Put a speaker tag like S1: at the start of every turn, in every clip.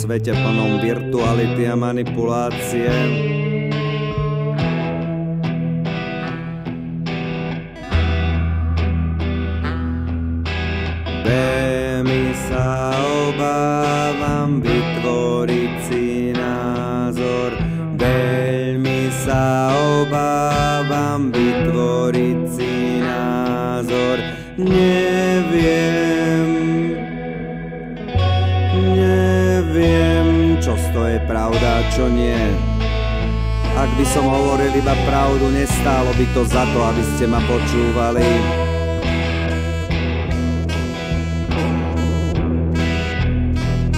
S1: svete plnom virtuality a manipulácie. Veľmi sa obávam vytvoriť si názor. Veľmi sa obávam vytvoriť si názor. Neviem, čo z toho je pravda, čo nie. Ak by som hovoril iba pravdu, nestálo by to za to, aby ste ma počúvali.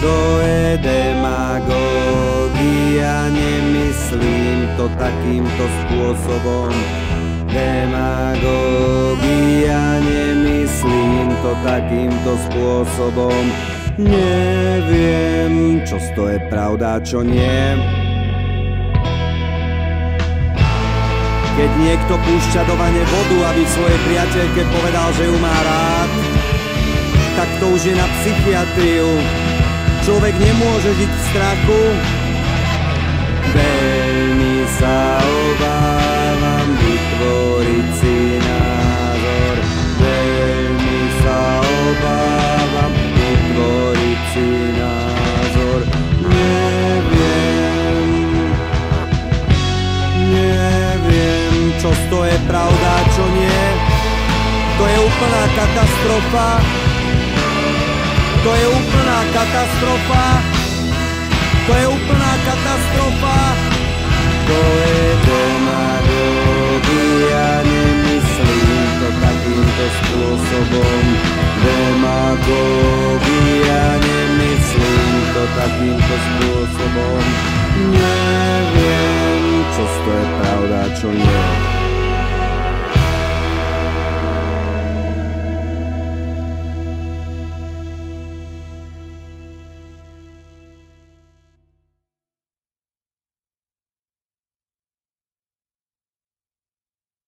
S1: To je demagógia, nemyslím to takýmto spôsobom. Demagógia, nemyslím to takýmto spôsobom. Neviem, čo z toho je pravda, čo nie. Keď niekto púšťa do vane vodu, aby svojej priateľke povedal, že ju má rád, tak to už je na psychiatriu. Človek nemôže žiť v strachu. Veľmi sa obávam vytvoriť si názor. Veľmi sa obávam vytvoriť si názor. Neviem, čo z toho je pravda, čo nie. To je úplná katastrofa. To je úplná katastrofa. To je úplná katastrofa. To je demagógia, nemyslím to takýmto spôsobom. Demagógia, nemyslím to takýmto spôsobom. Neviem, čo z toho je pravda, čo nie.